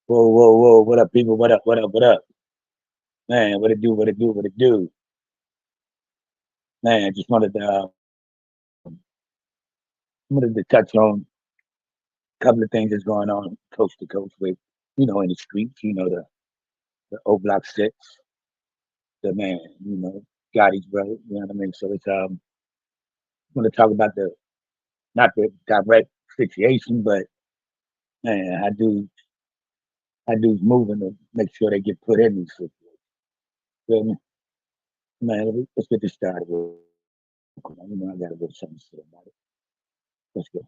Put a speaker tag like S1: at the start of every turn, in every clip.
S1: Whoa, whoa, whoa. What up, people? What up, what up, what up? Man, what it do, what it do, what it do? Man, I just wanted to touch on a couple of things that's going on coast to coast with, in the streets, the O Block 6, the man, Gotti's brother, you know what I mean? So I want to talk about not the direct situation, but man, I do moving to make sure they get put in these situations. Feel me? Man, let's get this started. I got a little something to say about it. Let's go.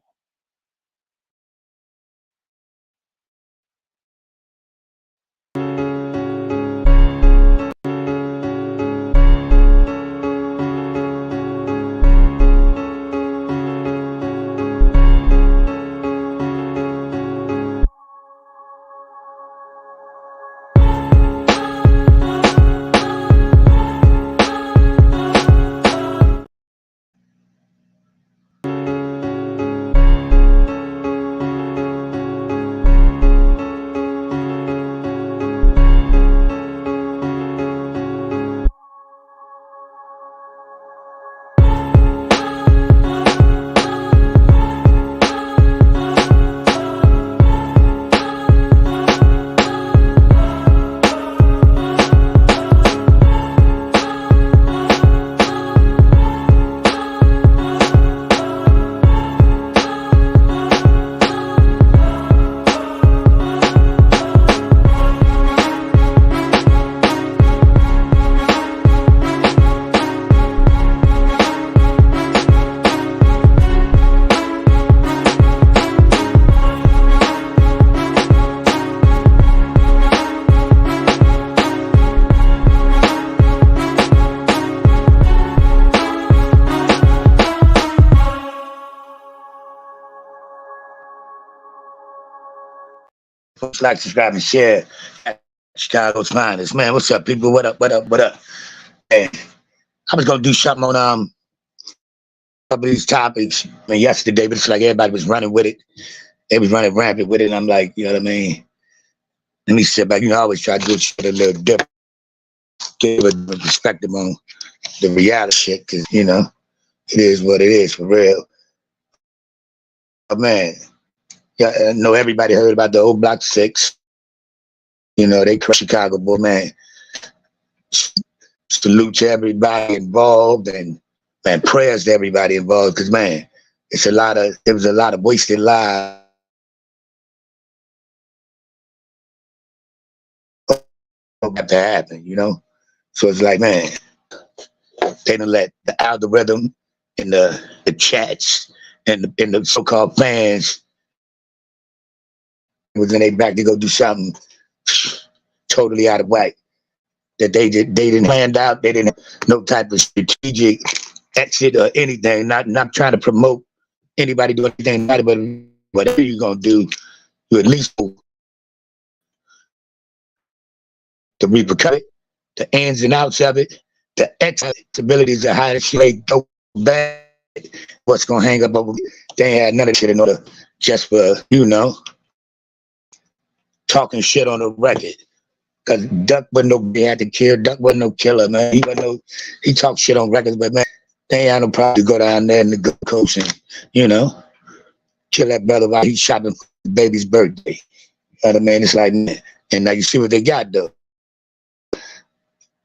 S1: Folks like, subscribe, and share at Chicago's finest. Man, what's up, people? What up? What up? What up? Man, I was gonna do something on a couple of these topics. I mean, yesterday, but it's like everybody was running with it. They was running rampant with it, and I'm like, you know what I mean? Let me sit back. I always try to do shit a little different, give a perspective on the reality shit, because it is what it is for real. But man, yeah, I know everybody heard about the old Block 6. They crushed Chicago, boy, man. Salute to everybody involved, and man, prayers to everybody involved, because man, there was a lot of wasted lives that to happen. So it's like, man, they don't let the algorithm and the chats and the so-called fans was in their back to go do something totally out of whack. That they didn't planned out. They didn't have no type of strategic exit or anything. Not trying to promote anybody doing anything, but whatever you're gonna do, you at least the repercussions, the ins and outs of it, the abilities of how the shit go bad, what's gonna hang up over. They had none of that shit in order just for talking shit on the record. Cause Duck wasn't nobody had to kill. Duck wasn't no killer, man. He talked shit on records, but man, they ain't had no problem to go down there in the Gulf Coast and kill that brother while he's shopping for the baby's birthday. You know what I mean? It's like, and now you see what they got though.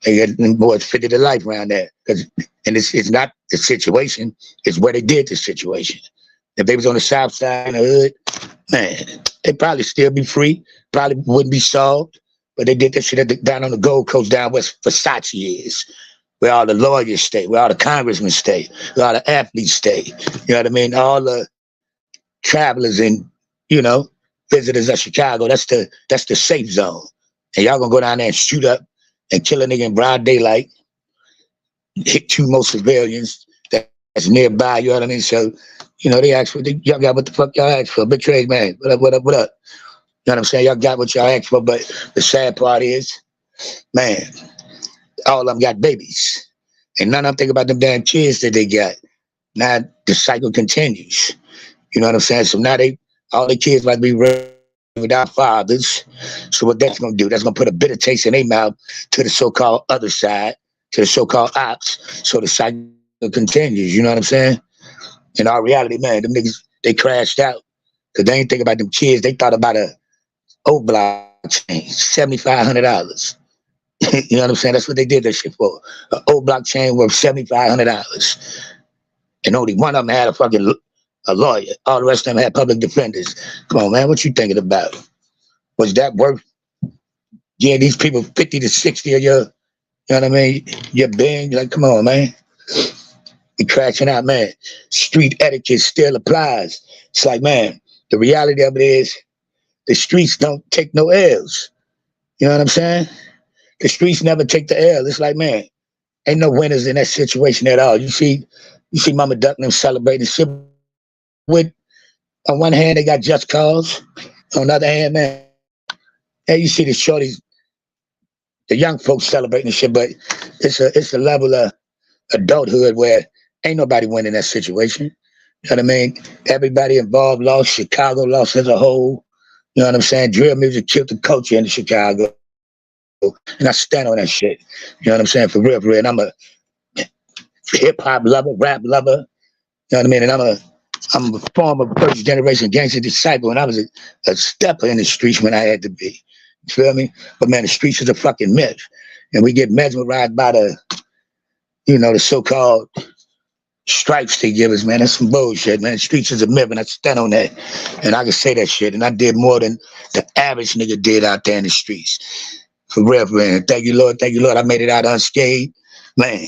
S1: They got them boys fitted to life around there. And it's not the situation, it's where they did the situation. If they was on the south side in the hood, man, they'd probably still be free, probably wouldn't be solved. But they did that shit down on the Gold Coast, down where Versace is, where all the lawyers stay, where all the congressmen stay, where all the athletes stay. You know what I mean? All the travelers and, visitors of Chicago, that's the safe zone. And y'all gonna go down there and shoot up and kill a nigga in broad daylight, hit two more civilians that's nearby, you know what I mean? So, they asked for, y'all got what the fuck y'all asked for. Big trade, man. What up, what up, what up? You know what I'm saying? Y'all got what y'all asked for, but the sad part is, man, all of them got babies. And none of them think about them damn kids that they got. Now the cycle continues. You know what I'm saying? So now all the kids about to be without fathers. So what that's gonna do, that's gonna put a bitter taste in their mouth to the so-called other side, to the so-called ops. So the cycle continues, you know what I'm saying? In our reality, man, them niggas, they crashed out. Cause they ain't think about them kids. They thought about a old blockchain, $7,500. You know what I'm saying? That's what they did that shit for. An old blockchain worth $7,500. And only one of them had a lawyer. All the rest of them had public defenders. Come on, man, what you thinking about? Was that worth? Yeah, these people 50 to 60 of your, you know what I mean? Your being, like, come on, man. Be crashing out, man. Street etiquette still applies. It's like, man, the reality of it is the streets don't take no L's. You know what I'm saying? The streets never take the L. It's like, man, ain't no winners in that situation at all. You see Mama Duck and them celebrating shit with, on one hand, they got just cause. On the other hand, man, hey, you see the shorties, the young folks celebrating the shit, but it's a level of adulthood where ain't nobody winning that situation. You know what I mean? Everybody involved lost. Chicago lost as a whole. You know what I'm saying? Drill music killed the culture in Chicago. And I stand on that shit. You know what I'm saying? For real, for real. And I'm a hip-hop lover, rap lover. You know what I mean? And I'm a former first generation gangster disciple, and I was a stepper in the streets when I had to be. You feel me? But man, the streets is a fucking myth. And we get mesmerized by the, you know, the so-called stripes they give us, man. That's some bullshit, man. Streets is a myth, and I stand on that. And I can say that shit. And I did more than the average nigga did out there in the streets. For real, man. Thank you, Lord. Thank you, Lord. I made it out unscathed. Man,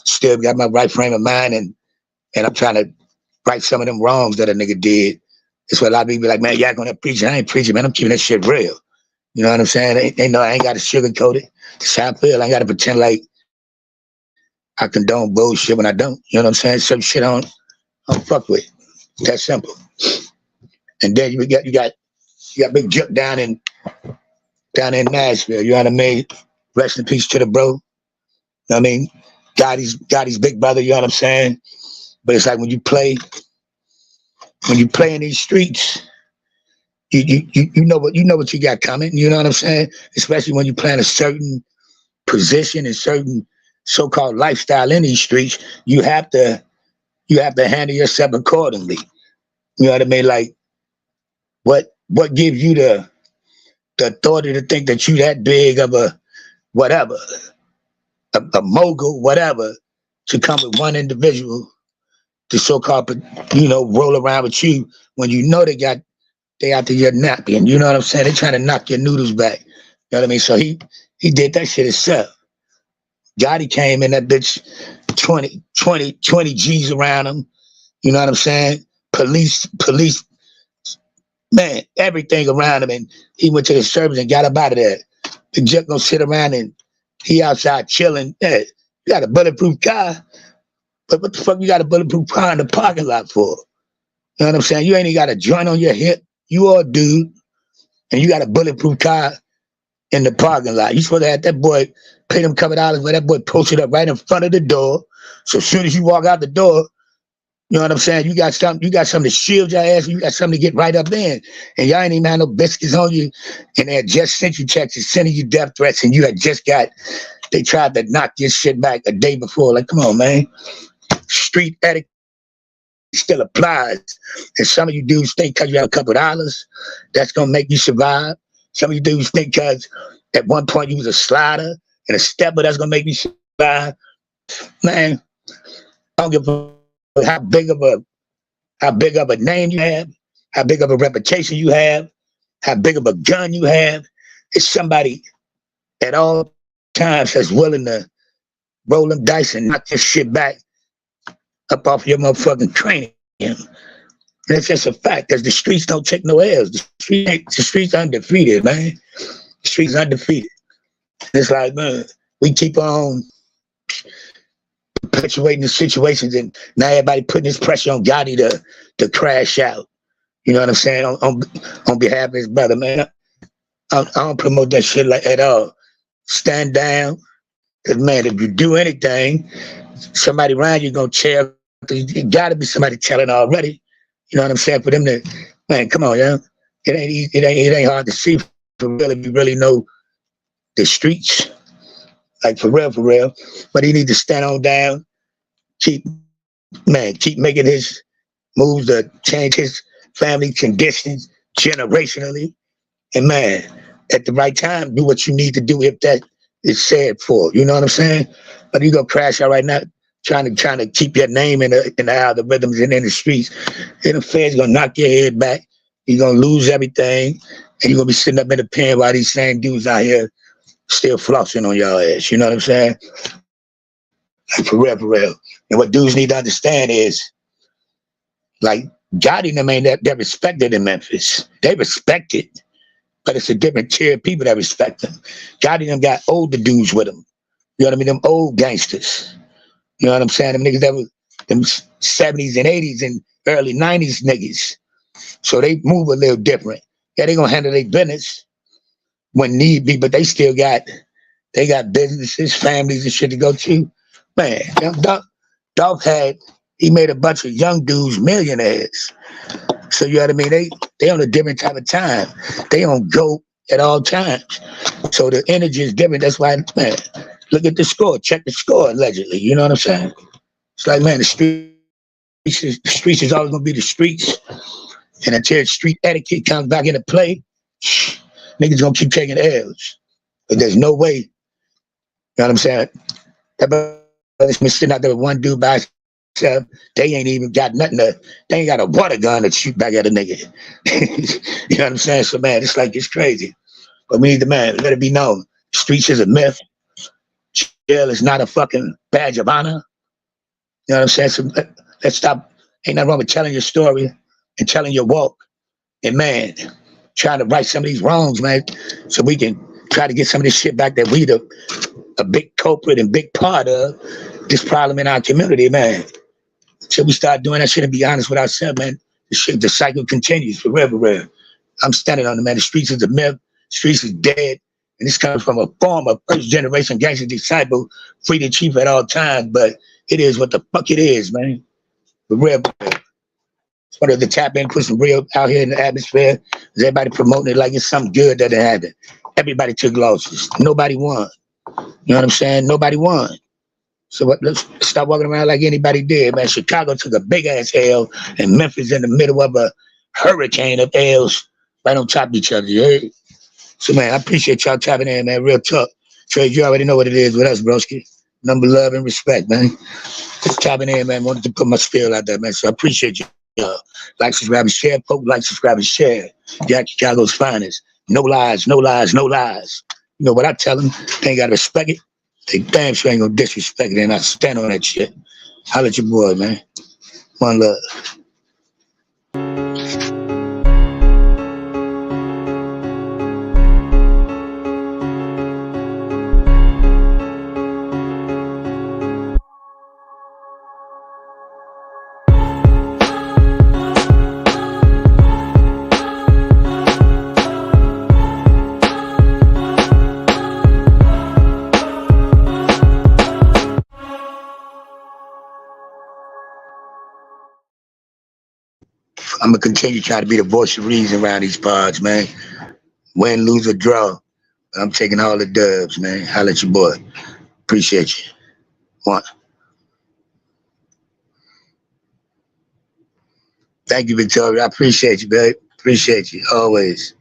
S1: still got my right frame of mind, and I'm trying to right some of them wrongs that a nigga did. That's what a lot of people be like, man, y'all gonna preach. I ain't preaching, man. I'm keeping that shit real. You know what I'm saying? They know I ain't got to sugarcoat it. That's how I feel. I ain't got to pretend like I condone bullshit when I don't. You know what I'm saying? Some shit I don't fuck with. That simple. And then you got Big Juke down in Nashville. You know what I mean? Rest in peace to the bro. You know what I mean? Gotti's big brother. You know what I'm saying? But it's like when you play in these streets, you know what you got coming. You know what I'm saying? Especially when you play in a certain position and certain so-called lifestyle in these streets, you have to handle yourself accordingly. You know what I mean? Like what gives you the authority to think that you that big of a whatever, a mogul, whatever, to come with one individual to so-called, you know, roll around with you when you know they out to your napkin. You know what I'm saying? They trying to knock your noodles back. You know what I mean? So he did that shit himself. Gotti came in that bitch 20 G's around him. You know what I'm saying? Police, man, everything around him. And he went to the service and got up out of there. The Jet gonna sit around and he outside chilling. Yeah, you got a bulletproof car, but what the fuck you got a bulletproof car in the parking lot for? You know what I'm saying? You ain't even got a joint on your hip. You are a dude, and you got a bulletproof car in the parking lot. You supposed to have that boy pay them couple dollars where that boy posted up right in front of the door. So as soon as you walk out the door, you know what I'm saying? You got something to shield your ass, and you got something to get right up in. And y'all ain't even had no biscuits on you, and they had just sent you texts sending you death threats, and you had just they tried to knock your shit back a day before. Like, come on, man. Street etiquette still applies. And some of you dudes think because you have a couple of dollars, that's going to make you survive. Some of you dudes think because at one point you was a slider and a stepper, that's going to make you survive. Man, I don't give a how big of a name you have, how big of a reputation you have, how big of a gun you have. It's somebody at all times that's willing to roll them dice and knock this shit back up off your motherfucking cranium. And it's just a fact, because the streets don't take no L's. The streets undefeated, man. The streets undefeated. It's like, man, we keep on perpetuating the situations, and now everybody putting this pressure on Gotti to crash out. You know what I'm saying? On behalf of his brother, man. I don't promote that shit like at all. Stand down. Because, man, if you do anything, somebody around you going to cheer. It got to be somebody telling already. You know what I'm saying? For them to, man, come on, yeah. it ain't hard to see for real if you really know the streets, like for real. But he need to stand on down, keep keep making his moves to change his family conditions generationally, and at the right time, do what you need to do if that is said for. You know what I'm saying? But you gonna crash out right now, trying to keep your name in the algorithms and in the streets. And the feds gonna knock your head back. You're gonna lose everything, and you're gonna be sitting up in the pen while these same dudes out here still flossing on your ass. You know what I'm saying? Like for real. And what dudes need to understand is, like, Gotti and them ain't that respected in Memphis. They respect it, but it's a different tier of people that respect them. Gotti and them got older dudes with them. You know what I mean? Them old gangsters. You know what I'm saying? Them niggas that was them 70s and 80s and early 90s niggas. So they move a little different. Yeah, they gonna handle their business when need be, but they got businesses, families, and shit to go to. Man, Dolph he made a bunch of young dudes millionaires. So you know what I mean? They on a different type of time. They on go at all times. So the energy is different. That's why, man, look at the score. Check the score allegedly. You know what I'm saying? It's like, man, the streets is always gonna be the streets. And until street etiquette comes back into play, niggas gonna keep taking L's. But there's no way, you know what I'm saying? That brother's been sitting out there with one dude by himself. They ain't even got nothing they ain't got a water gun to shoot back at a nigga. You know what I'm saying? So, man, it's crazy. But we need to, man, let it be known. Streets is a myth. Jail is not a fucking badge of honor. You know what I'm saying? So let's stop. Ain't nothing wrong with telling your story and telling your walk. And, man, trying to right some of these wrongs, man, so we can try to get some of this shit back that we a big culprit and big part of this problem in our community, man. Until we start doing that shit and be honest with ourselves, man, the cycle continues forever. I'm standing on it, man. The streets is a myth. The streets is dead. And this comes from a former first generation gangster disciple, free to chief at all times, but it is what the fuck it is, man. For real. It's one of the tap in, put some real out here in the atmosphere. Is everybody promoting it like it's something good that it happened. Everybody took losses. Nobody won. You know what I'm saying? Nobody won. So let's stop walking around like anybody did, man. Chicago took a big ass L, and Memphis in the middle of a hurricane of L's right on top of each other. You heard? So, man, I appreciate y'all tapping in, man. Real talk. Trey, you already know what it is with us, broski. Number, love, and respect, man. Just tapping in, man. Wanted to put my spiel out there, man. So I appreciate you. Like, subscribe, and share. Folks, like, subscribe, and share. Jack Chicago's finest. No lies, no lies, no lies. You know what I tell them? They ain't got to respect it. They damn sure ain't gonna disrespect it, and I stand on that shit. Holla at your boy, man. One love. I'm gonna continue trying to be the voice of reason around these pods, man. Win, lose, or draw. I'm taking all the dubs, man. Holla at your boy. Appreciate you. One. Thank you, Victoria. I appreciate you, babe. Appreciate you always.